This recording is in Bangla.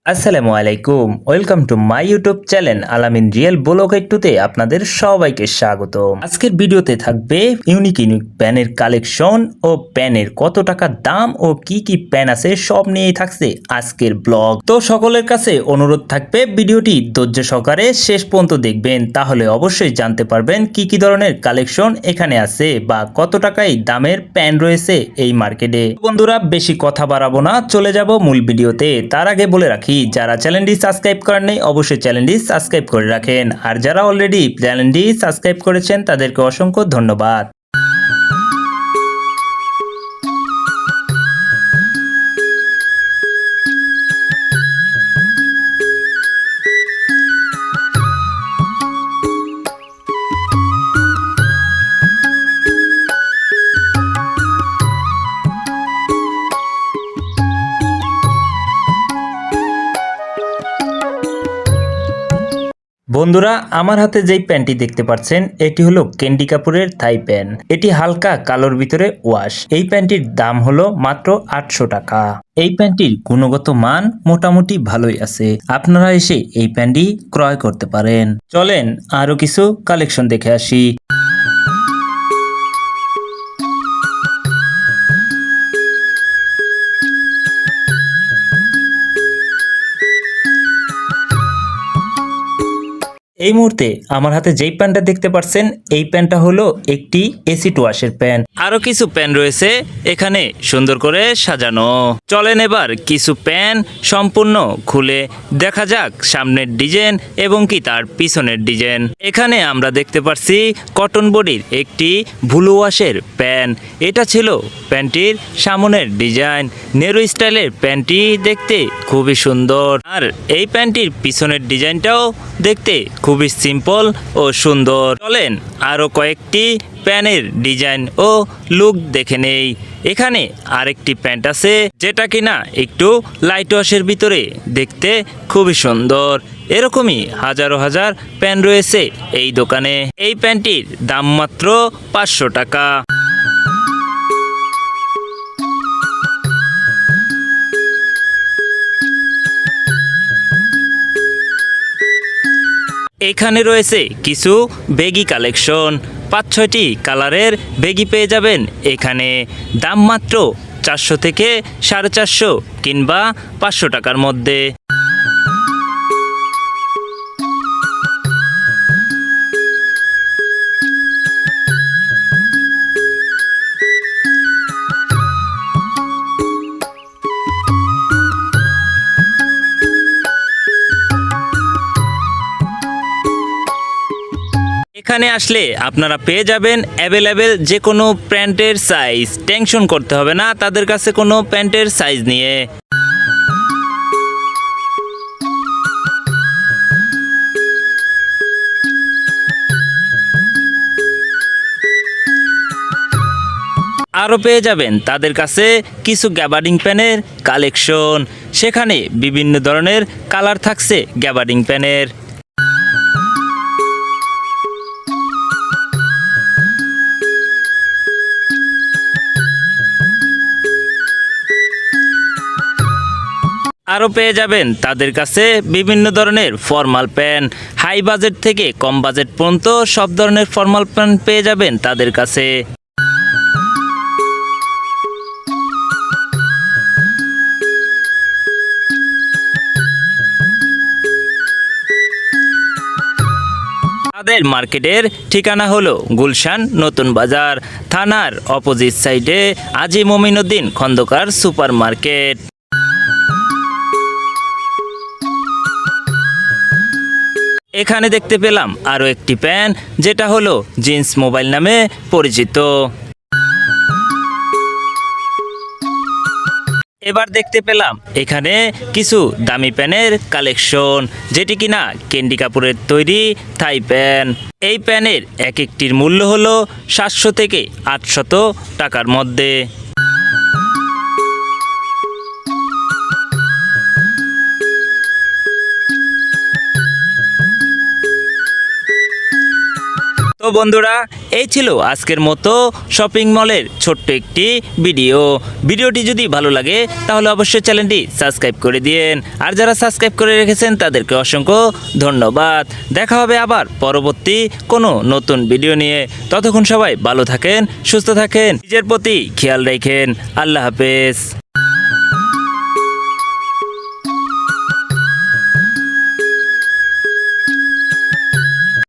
আসসালামু আলাইকুম, welcome to my YouTube channel আলামিন রিয়েল ব্লগ একটুতে আপনাদের সবাইকে স্বাগত। আজকের ভিডিওতে থাকবে ইউনিক প্যানের কালেকশন ও প্যানের কত টাকা দাম ও কি কি প্যান আছে সব নিয়েই থাকছে আজকের ব্লগ। তো সকলের কাছে অনুরোধ থাকবে ভিডিওটি ধৈর্য সহকারে শেষ পর্যন্ত দেখবেন, তাহলে অবশ্যই জানতে পারবেন কি কি ধরনের কালেকশন এখানে আছে বা কত টাকায় দামের প্যান রয়েছে এই মার্কেটে। বন্ধুরা বেশি কথা বাড়াবো না, চলে যাব মূল ভিডিওতে। তার আগে বলে রাখি, যারা চ্যানেলটি সাবস্ক্রাইব করেন নাই অবশ্যই চ্যানেলটি সাবস্ক্রাইব করে রাখেন, আর যারা অলরেডি চ্যানেলটি সাবস্ক্রাইব করেছেন তাদেরকে অসংখ্য ধন্যবাদ। বন্ধুরা আমার হাতে যেই প্যান্টটি দেখতে পাচ্ছেন এটি হলো ক্যান্ডি কাপুরের থাই প্যান্ট। এটি হালকা কালোর ভিতরে ওয়াশ। এই প্যান্টটির দাম হলো মাত্র 800 টাকা। এই প্যান্টটির গুণগত মান মোটামুটি ভালোই আছে, আপনারা এসে এই প্যান্টটি ক্রয় করতে পারেন। চলেন আরো কিছু কালেকশন দেখে আসি। এই মুহূর্তে আমার হাতে যেই প্যান্টটা দেখতে পাচ্ছেন এই প্যান্টটা হলো একটি এসিড ওয়াশের প্যান্ট। আরো কিছু প্যান্ট রয়েছে এখানে সুন্দর করে সাজানো। চলেন এবার কিছু প্যান্ট সম্পূর্ণ খুলে দেখা যাক সামনের ডিজাইন এবং কি তার পিছনের ডিজাইন। এখানে আমরা দেখতে পাচ্ছি কটন বডির একটি ব্লু ওয়াশের প্যান্ট। এটা ছিল প্যান্টটির সামনের ডিজাইন। নেরো স্টাইলের প্যান্টটি দেখতে খুবই সুন্দর, আর এই প্যান্টটির পিছনের ডিজাইনটাও দেখতে খুবই সিম্পল ও সুন্দর। চলেন আরো কয়েকটি প্যান্টের ডিজাইন ও লুক দেখে নেই। এখানে আরেকটি প্যান্ট আছে যেটা কিনা একটু লাইট ওয়াশের ভিতরে দেখতে খুবই সুন্দর। এরকমই হাজারো হাজার প্যান্ট রয়েছে এই দোকানে। এই প্যান্টটির দাম মাত্র 500 টাকা। এখানে রয়েছে কিছু বেগি কালেকশন। 5-6টি কালারের বেগি পেয়ে যাবেন এখানে। দাম মাত্র 400 থেকে 450 কিংবা 500 টাকার মধ্যে। এখানে আসলে আপনারা পেয়ে যাবেন অ্যাভেলেবেল যে কোনো প্যান্টের সাইজ। টেনশন করতে হবে না তাদের কাছে কোনো প্যান্টের সাইজ নিয়ে। আরও পেয়ে যাবেন তাদের কাছে কিছু গ্যাবার্ডিং প্যানের কালেকশন। সেখানে বিভিন্ন ধরনের কালার থাকছে গ্যাবার্ডিং প্যানের। আরও পেয়ে যাবেন তাদের কাছে বিভিন্ন ধরনের ফর্মাল প্যান্ট। হাই বাজেট থেকে কম বাজেট পর্যন্ত সব ধরনের ফর্মাল প্যান্ট পেয়ে যাবেন তাদের কাছে। তাদের মার্কেটের ঠিকানা হলো গুলশান নতুন বাজার, থানার অপোজিট সাইডে আজি মমিনুদ্দিন খন্দকার সুপার মার্কেট। এখানে দেখতে পেলাম আরও একটি প্যান্ট যেটা হলো জিন্স মোবাইল নামে পরিচিত। এবার দেখতে পেলাম এখানে কিছু দামি প্যানের কালেকশন, যেটি কিনা ক্যান্ডি কাপুরের তৈরি থাই প্যান। এই প্যানের এক একটির মূল্য হলো 700 থেকে 800 টাকার মধ্যে। তো বন্ধুরা, এই ছিল আজকের মতো শপিং মলের ছোট্ট একটি ভিডিওটি যদি ভালো লাগে তাহলে অবশ্যই চ্যানেলটি সাবস্ক্রাইব করে দিন। আর যারা সাবস্ক্রাইব করে রেখেছেন তাদেরকে অসংখ্য ধন্যবাদ। দেখা হবে আবার পরবর্তী কোনো নতুন ভিডিও নিয়ে। ততক্ষণ সবাই ভালো থাকেন, সুস্থ থাকেন, নিজের প্রতি খেয়াল রাখেন। আল্লাহ হাফেজ।